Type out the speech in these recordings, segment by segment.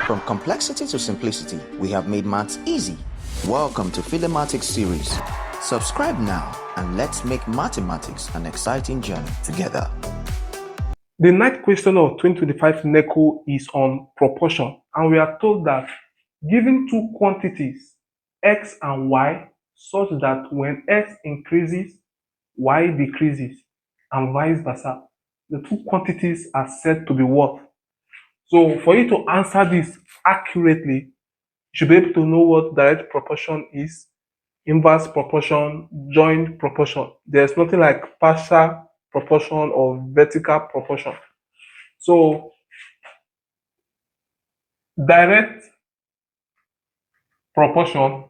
From complexity to simplicity, we have made maths easy. Welcome to Philemathics series. Subscribe now and let's make mathematics an exciting journey together. The ninth question of 2025 NECO is on proportion, and we are told that given two quantities, x and y, such that when x increases, y decreases, and vice versa, the two quantities are said to be what? So for you to answer this accurately, you should be able to know what direct proportion is, inverse proportion, joint proportion. There's nothing like partial proportion or vertical proportion. So direct proportion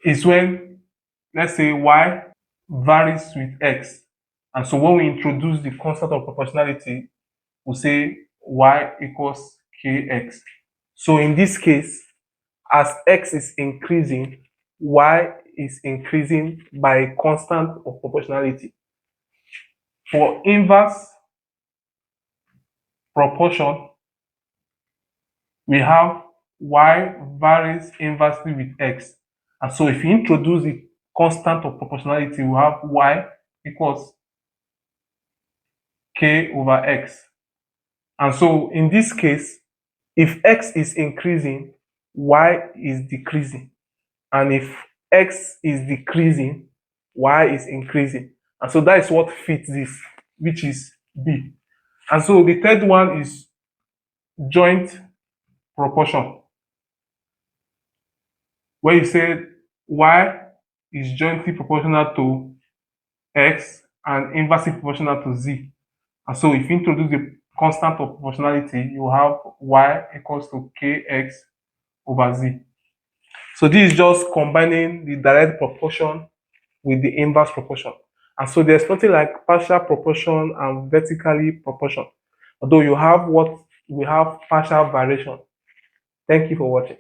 is when, let's say, y varies with x. And so when we introduce the constant of proportionality, we say y equals kx. So in this case, as x is increasing, y is increasing by a constant of proportionality. For inverse proportion, we have y varies inversely with x. And so if you introduce the constant of proportionality, we have y equals k over x. And so in this case, if x is increasing, y is decreasing. And if x is decreasing, y is increasing. And so that is what fits this, which is B. And so the third one is joint proportion, where you say y is jointly proportional to x and inversely proportional to z. And so if you introduce the constant of proportionality, you have y equals to kx over z. So this is just combining the direct proportion with the inverse proportion. And so there's nothing like partial proportion and vertically proportion. Although we have partial variation. Thank you for watching.